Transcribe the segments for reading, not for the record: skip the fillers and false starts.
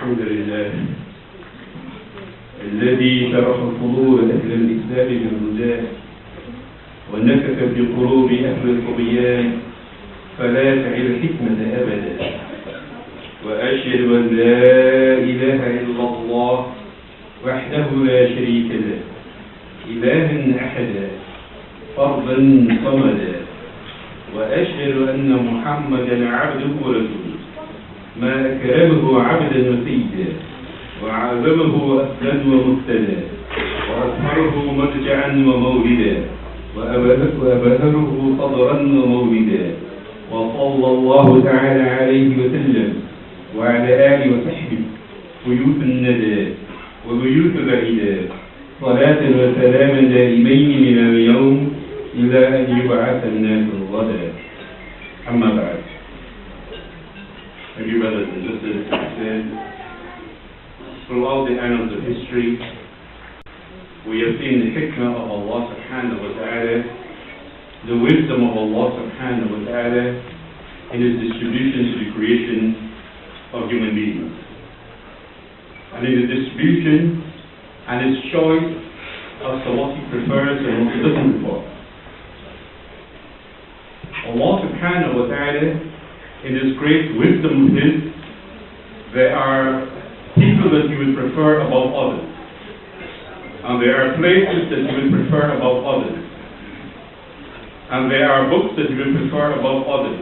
الحمد لله الذي شرح صدور أهل الإسلام بالهدى ونكف في قلوب أهل الطغيان فلا تعي الحكمة أبدا، وأشهد أن لا إله إلا الله وحده لا شريك له إلها أحدا فردا صمدا، وأشهد أن محمدا عبده ورسوله ما أكرمه عبدا وسيدا وعظمه أسدا ومهتدا وأطهره مرجعا ومولدا وأبهره صدرا ومولدا، وصلى الله تعالى عليه وسلم وعلى آله وصحبه بيوت الندى وبيوت العدا صلاة وسلاما دائمين من اليوم إلى أن يبعث الناس غدا. أما بعد، my dear brothers and sisters, throughout the annals of history, we have seen the hikmah of Allah subhanahu wa ta'ala, the wisdom of Allah subhanahu wa ta'ala in His distribution to the creation of human beings, and in the distribution and His choice as to what He prefers and what He doesn't prefer. Allah subhanahu wa ta'ala, in His great wisdom of His, there are people that He would prefer above others, and there are places that He would prefer above others, and there are books that He would prefer above others,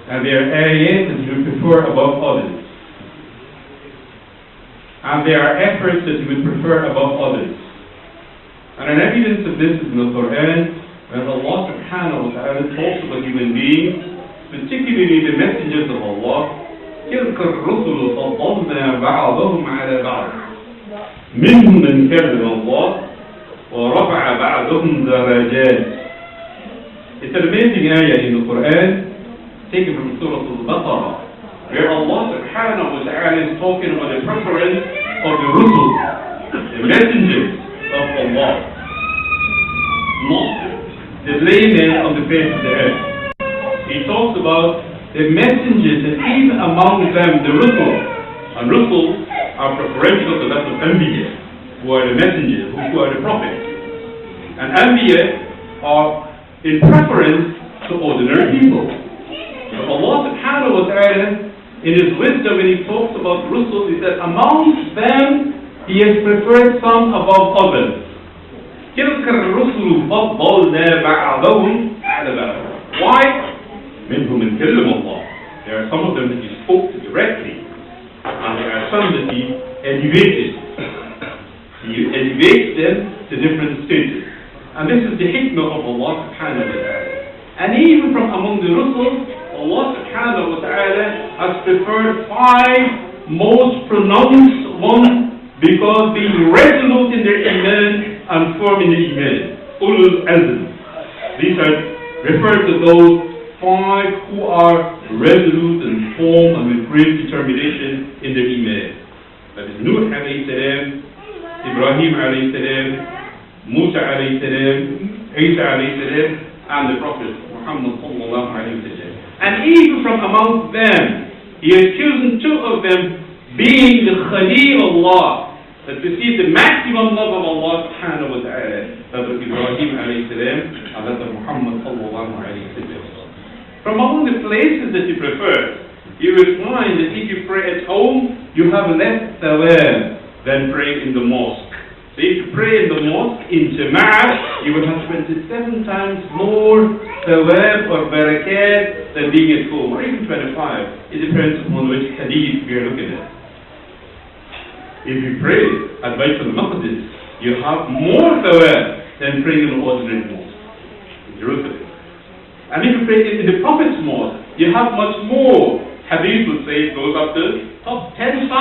and there are areas that He would prefer above others, and there are efforts that He would prefer above others. And an evidence of this is in the Quran, when Allah subhanahu wa ta'ala talks about human beings, particularly the messengers of Allah. تلك الرسل فضلنا بعضهم على بعض منهم من كلم الله ورفع بعضهم درجات. It's an amazing ayah in the Quran, taken from Surah Al-Baqarah, where Allah subhanahu wa ta'ala is talking about the preference of the rusul, the messengers of Allah, not the laymen on the face of the earth. He talks about the messengers, and even among them the rusul. And rusul are preferential to that of Anbiya, who are the messengers, who are the prophets. And Anbiya are in preference to ordinary people. But Allah subhanahu wa ta'ala, in His wisdom, when He talks about rusul, He said, amongst them He has preferred some above others. تلك الرسل فضلنا بعضهم على بعض. Why? منهم من كلم الله. There are some of them that He spoke to directly, and there are some that He elevated. He elevates them to different stages. And this is the hikmah of Allah subhanahu wa ta'ala. And even from among the rusul, Allah subhanahu wa ta'ala has preferred 5 most pronounced ones, because being resolute in their iman and firm in the iman. Ulul azm. These are referred to those 5 who are resolute and firm and with great determination in their iman. That is Nuh alayhi salam, Ibrahim alayhi salam, Musa alayhi salam, Isa alayhi salam, and the Prophet Muhammad sallallahu alayhi wa sallam. And even from amongst them, he has chosen two of them being the Khalilullah, that receive the maximum love of Allah subhanahu wa ta'ala, that was Ibrahim alayhi salam and that of Muhammad sallallahu alayhi wa sallam. From among the places that you prefer, you will find that if you pray at home, you have less thawab than praying in the mosque. So if you pray in the mosque, in Jummah, you will have 27 times more thawab or barakat than being at home, or even 25. It depends upon which hadith we are looking at. If you pray at Bayt al-Maqdis, you have more thawab than praying in an ordinary mosque in Jerusalem. And if you pray in the Prophet's mosque, you have much more. Hadith would say it goes up to 10,000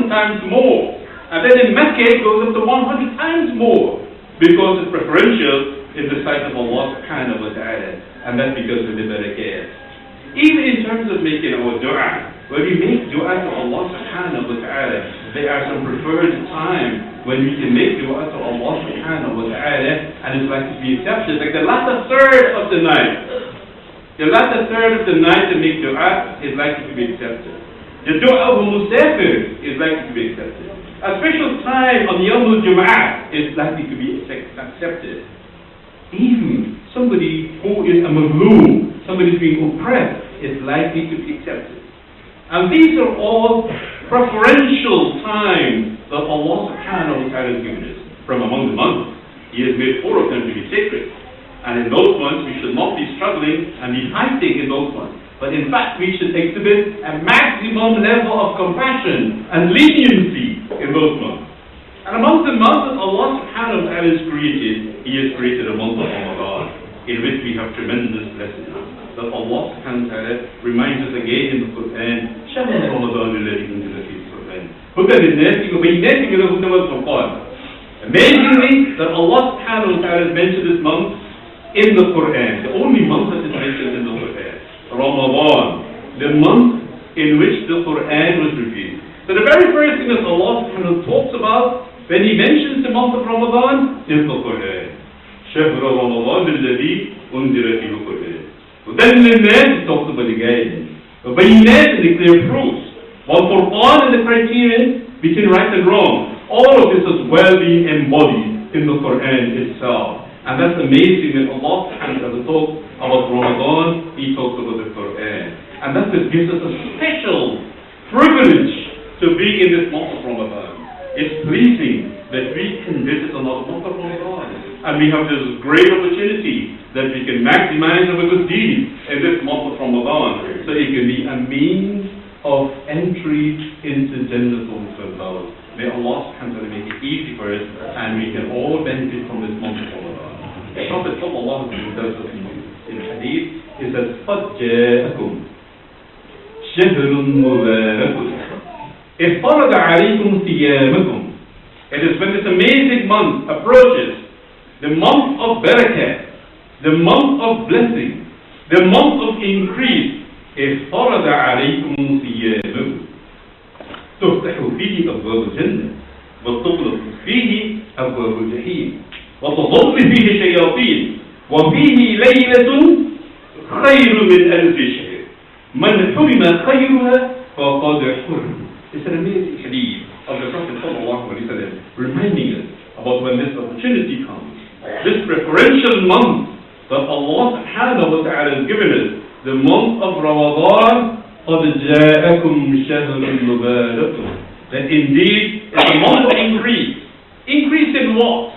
times more. And then in Mecca it goes up to 100 times more. Because it's preferential in the sight of Allah subhanahu wa ta'ala. And that's because of the barakah. Even in terms of making our dua, when we make dua to Allah subhanahu wa ta'ala, there are some preferred time when we can make dua to Allah subhanahu wa ta'ala and it's likely to be accepted. Like the latter third of the night. The latter third of the night to make dua is likely to be accepted. The dua of Musafir is likely to be accepted. A special time on Yawm al-Jum'ah is likely to be accepted. Even somebody who is a mazloom, somebody who is being oppressed, is likely to be accepted. And these are all preferential times that Allah subhanahu wa ta'ala has given us. From among the months, He has made 4 of them to be sacred. And in those months, we should not be struggling and be fighting in those months. But in fact, we should exhibit a maximum level of compassion and leniency in those months. And amongst the months that Allah subhanahu wa ta'ala has created, He has created a month of Ramadan, in which we have tremendous blessings. That Allah subhanahu wa ta'ala reminds us again in the Quran, شَهْرُ رَمَضَانِ الَّذِي أُنزِلَ فِيهِ الْقُرْآنُ هُدًى لِلنَّاسِ وَبَيِّنَاتٍ مِنَ الْهُدَى وَالْفُرْقَانِ. Amazingly, that Allah subhanahu wa ta'ala has mentioned this month in the Quran, the only month that is mentioned in the Quran, Ramadan, the month in which the Quran was revealed. So the very first thing that Allah subhanahu wa ta'ala talks about when He mentions the month of Ramadan is the Quran. شهر رمضان الذي أنزل فيه القرآن. وَدَلِّ النَّاسِ, it talks about the guidance. وَبَيِّنَاتٍ, the clear proofs. وَالْفُرْقَانِ, and the criterion between right and wrong. All of this is well being embodied in the Quran itself. And that's amazing that Allah subhanahu wa ta'ala talks about Ramadan, He talks about the Quran. And that's what gives us a special privilege to be in this month of Ramadan. It's pleasing that we can visit another month of Ramadan. And we have this great opportunity that we can maximize our good deeds in this month of Ramadan. So it can be a means of entry into Jannatul Firdaus. May Allah subhanahu wa ta'ala make it easy for us and we can all benefit from this month of Ramadan. The Prophet sallallahu alayhi wa sallam in hadith, he says, قَدْ جَاءَكُمْ شَهْرٌ مُبَارَكٌ افترض عليكم صيامكم. It is when this amazing month approaches, the month of barakah, the month of blessing, the month of increase, افترض عليكم صيامكم تفتح فيه أبواب الجنة وتغلق فيه أبواب الجحيم وتظل فيه شياطين وفيه ليلة خير من 1000 شهر من حرم خيرها فقد حرم. It's an amazing hadith of the Prophet sallallahu alaihi wasallam reminding us about when this opportunity comes, this preferential month that Allah subhanahu wa ta'ala has given us, the month of Ramadan. قَدْ جَاءَكُمْ شَهْرٌ مُبَارَكٌ, that indeed it's a month of increase. Increase in what?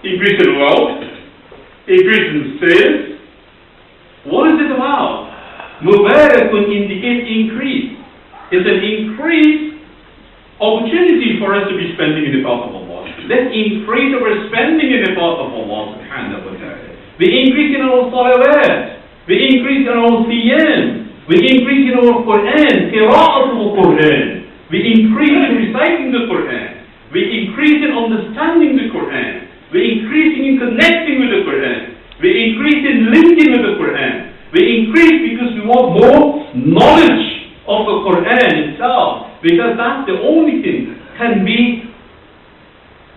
Increase in wealth? Increase in sales? What is it about? Mubarakun indicates increase. It's an increased opportunity for us to be spending in the path of Allah. Let's increase our spending in the path of Allah subhanahu wa ta'ala. We increase in our salawat. We increase in our siyam. We increase in our Quran, qira'atul Quran. We increase in reciting the Quran. We increase in understanding the Quran. We increase in connecting with the Quran. We increase in linking with the Quran. We increase because we want more knowledge of the Quran itself. Because that's the only thing that can be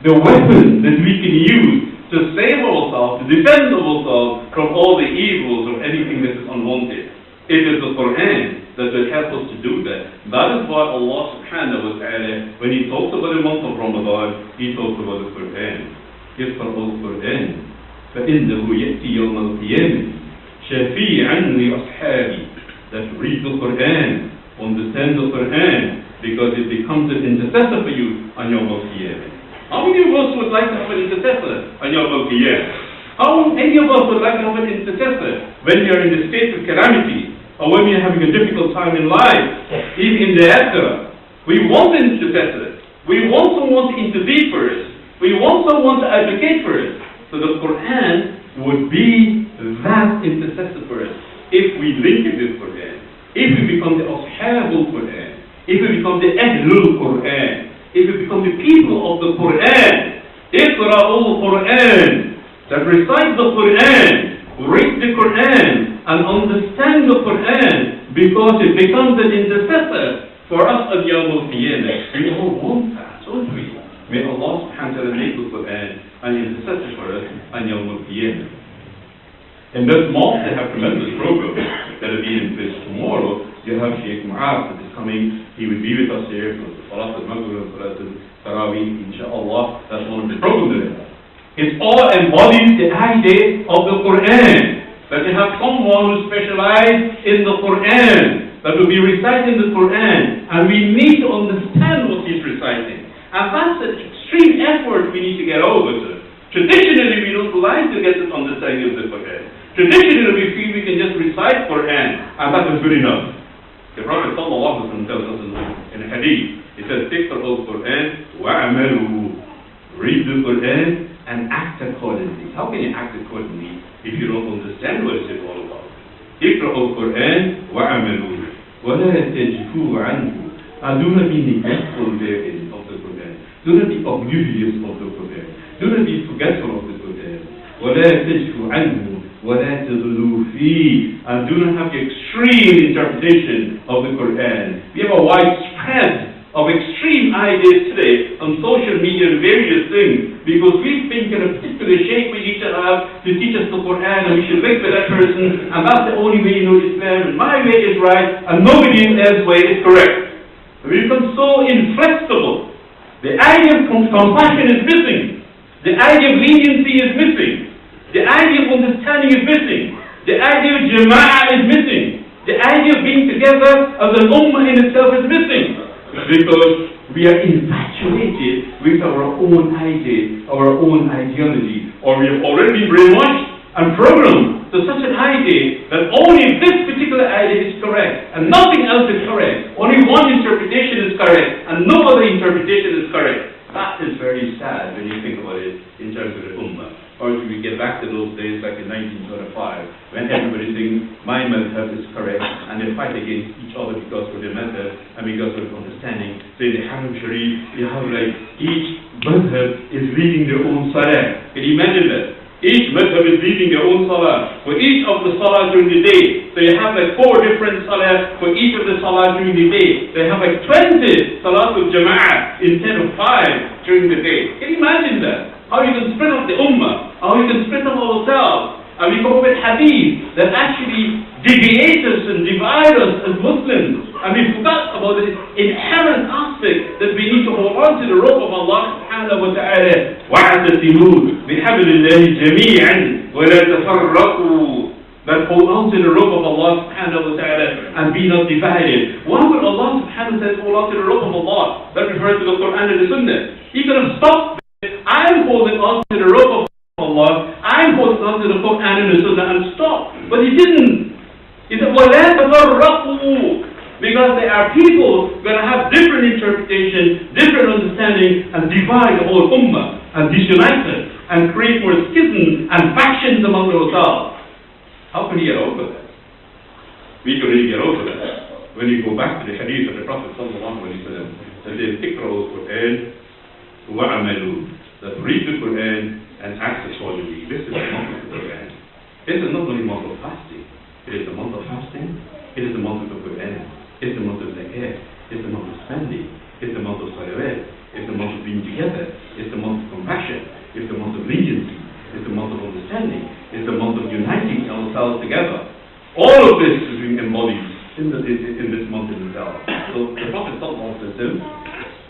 the weapon that we can use to save ourselves, to defend ourselves from all the evils of anything that is unwanted. It is the Quran that will help us to do that. That is why Allah subhanahu wa ta'ala, when He talks about the month of Ramadan, He talks about the Quran. يقرأ القرآن فإنه يأتي يوم القيامة شفيعا لأصحابه. That read the Quran, understand the Quran, because it becomes an intercessor for you on Yawm al-Qiyamah. How many of us would like to have an intercessor on Yawm al-Qiyamah? How many of us would like to have an intercessor when you're in the state of calamity, or when you're having a difficult time in life, even in the after? We want an intercessor. We want someone to intervene for us. We want someone to advocate for us. So the Quran would be that intercessor for us. If we link it with Quran, if we become the Ashabul Quran, if we become the Ahlul Quran, if we become the people of the Quran, Iqra'ul Quran, that recite the Quran, read the Quran, and understand the Quran, because it becomes an intercessor for us at Yawm al-Qiyamah. We all want that, don't we? May Allah subhanahu wa ta'ala make the Quran an intercessor for us on Yawm al-Qiyamah. In this mosque, they have tremendous programs that are being in place tomorrow. You have Sheikh Mu'az that is coming. He will be with us here for the Salat al-Maghrib and Salat al-Tarawih, inshaAllah. That's one of the programs that they have. It all embodies the idea of the Quran. That you have someone who specializes in the Quran, that will be reciting the Quran, and we need to understand what he's reciting. And that's an extreme effort we need to get over to. Traditionally, we don't like to get this understanding of the Quran. Traditionally, we feel we can just recite Quran, and that is good enough. The Prophet sallallahu alaihi wasallam tells us in a hadith, he says, "Iqra'ul Quran wa'amalu." Read the Quran and act accordingly. How can you act accordingly if you don't understand what it's all about? Iqra'ul Quran wa'amalu. وَلَا تَجْفُوا عَنْهُ. And do not be neglectful therein of the Quran. Do not be oblivious of the Quran. Do not be forgetful of the Quran. وَلَا تَجْفُوا عَنْهُ وَلَا تَغْلُوا فِيهِ. And do not have the extreme interpretation of the Quran. We have a widespread of extreme ideas today on social media and various things, because we think in a particular shape we need to have to teach us the Quran, and we should wait for that person, and that's the only way you know Islam, and my way is right, and nobody else's way is correct. We become so inflexible. The idea of compassion is missing. The idea of leniency is missing. The idea of understanding is missing. The idea of Jummah is missing. The idea of being together as an ummah in itself is missing. Because we are infatuated with our own idea, our own ideology, or we have already been brainwashed and programmed to such an idea that only this particular idea is correct and nothing else is correct. Only one interpretation is correct and no other interpretation is correct. That is very sad when you think about it in terms of the ummah. Or if we get back to those days like in 1925, when everybody thinks my madhab is correct, and they fight against each other because of their madhab and because of understanding. So in the Haram Sharif, you have like each madhab is leading their own salah. Can you imagine that? Each madhab is leading their own salah for each of the salah during the day. So you have like 4 different salah for each of the salah during the day. They have like 20 salat of jama'ah instead of 5 during the day. Can you imagine that? How you can split up the ummah, how we can split up ourselves, and we come up with hadith that actually deviate us and divide us as Muslims, and we forgot about the inherent aspect that we need to hold on to the rope of Allah subhanahu wa ta'ala. وَاعْتَصِمُوا بِحَبْلِ اللَّهِ جَمِيعًا وَلَا تَفَرَّقُوا. That hold on to the rope of Allah subhanahu wa ta'ala and be not divided. Why would Allah subhanahu wa ta'ala hold on to the rope of Allah? That refers to the Quran and the Sunnah. He could have stopped. I'm holding on to the rope of Allah, I'm holding on to the Quran and the Sunnah, and stop. But he didn't. He said, وَلَا تَفَرَّقُوا. Because there are people going to have different interpretation, different understanding, and divide the whole ummah, and disunite it, and create more schisms and factions among ourselves. How can you get over that? We can really get over that. When you go back to the hadith of the Prophet sallallahu alaihi wasallam, that says, "Iqra'ul Quran wa'amalu." That read the Quran and act accordingly. This is the month of the Quran. It is not only month of fasting. It is the month of fasting. It is the month of the Quran. It's the month of zakat. It's the month of spending. It's the month of salawat. It's the month of being together. It's the month of compassion. It's the month of leniency. understanding is the month of uniting ourselves together. All of this is being embodied in this month in itself. So the Prophet said,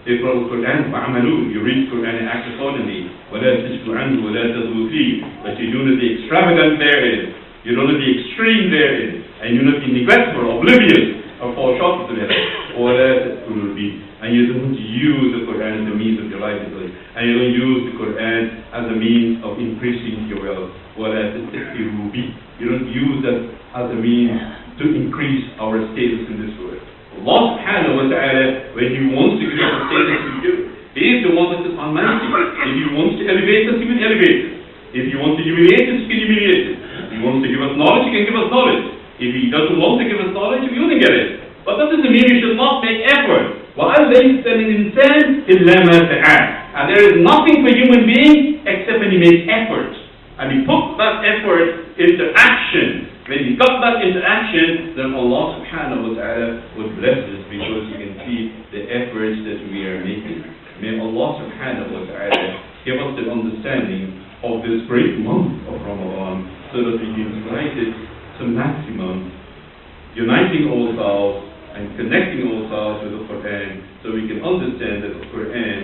اقرأوا القرآن فعملوه. You read Quran and act accordingly. ولا تشكوا عنه ولا تغلوا فيه. But you do not be extravagant therein. You do not be extreme therein. And you do not be neglectful, oblivious, or fall short of the level. ولا تأكلوا فيه. And you don't use the Quran as a means of your livelihood. And you don't use the Quran as a means of increasing your wealth. ولا تستكثروا به. You don't use that as a means to increase our status in this world. Allah subhanahu wa ta'ala, when He wants to give us a status, He will give. He is the one that is almighty. If He wants to elevate us, He will elevate us. If He wants to humiliate us, He can humiliate us. If He wants to give us knowledge, He can give us knowledge. If He doesn't want to give us knowledge, we wouldn't get it. But that doesn't mean we should not make effort. وَأَنْ لَيْسَ لِلْإِنسَانِ إِلَّا مَا سَعَى. And there is nothing for human being except when he makes effort. And he put that effort into action. When he got that into action, then Allah subhanahu wa ta'ala would bless us because you can see the efforts that we are making. May Allah subhanahu wa ta'ala give us the understanding of this great month of Ramadan so that we can utilize it to maximum, uniting ourselves and connecting ourselves with the Quran so we can understand that the Quran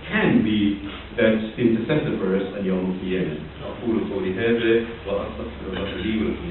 can be that intercessor for us on Yawm al-Qiyamah. أقول قولي هذا وأستغفر الله لي ولكم.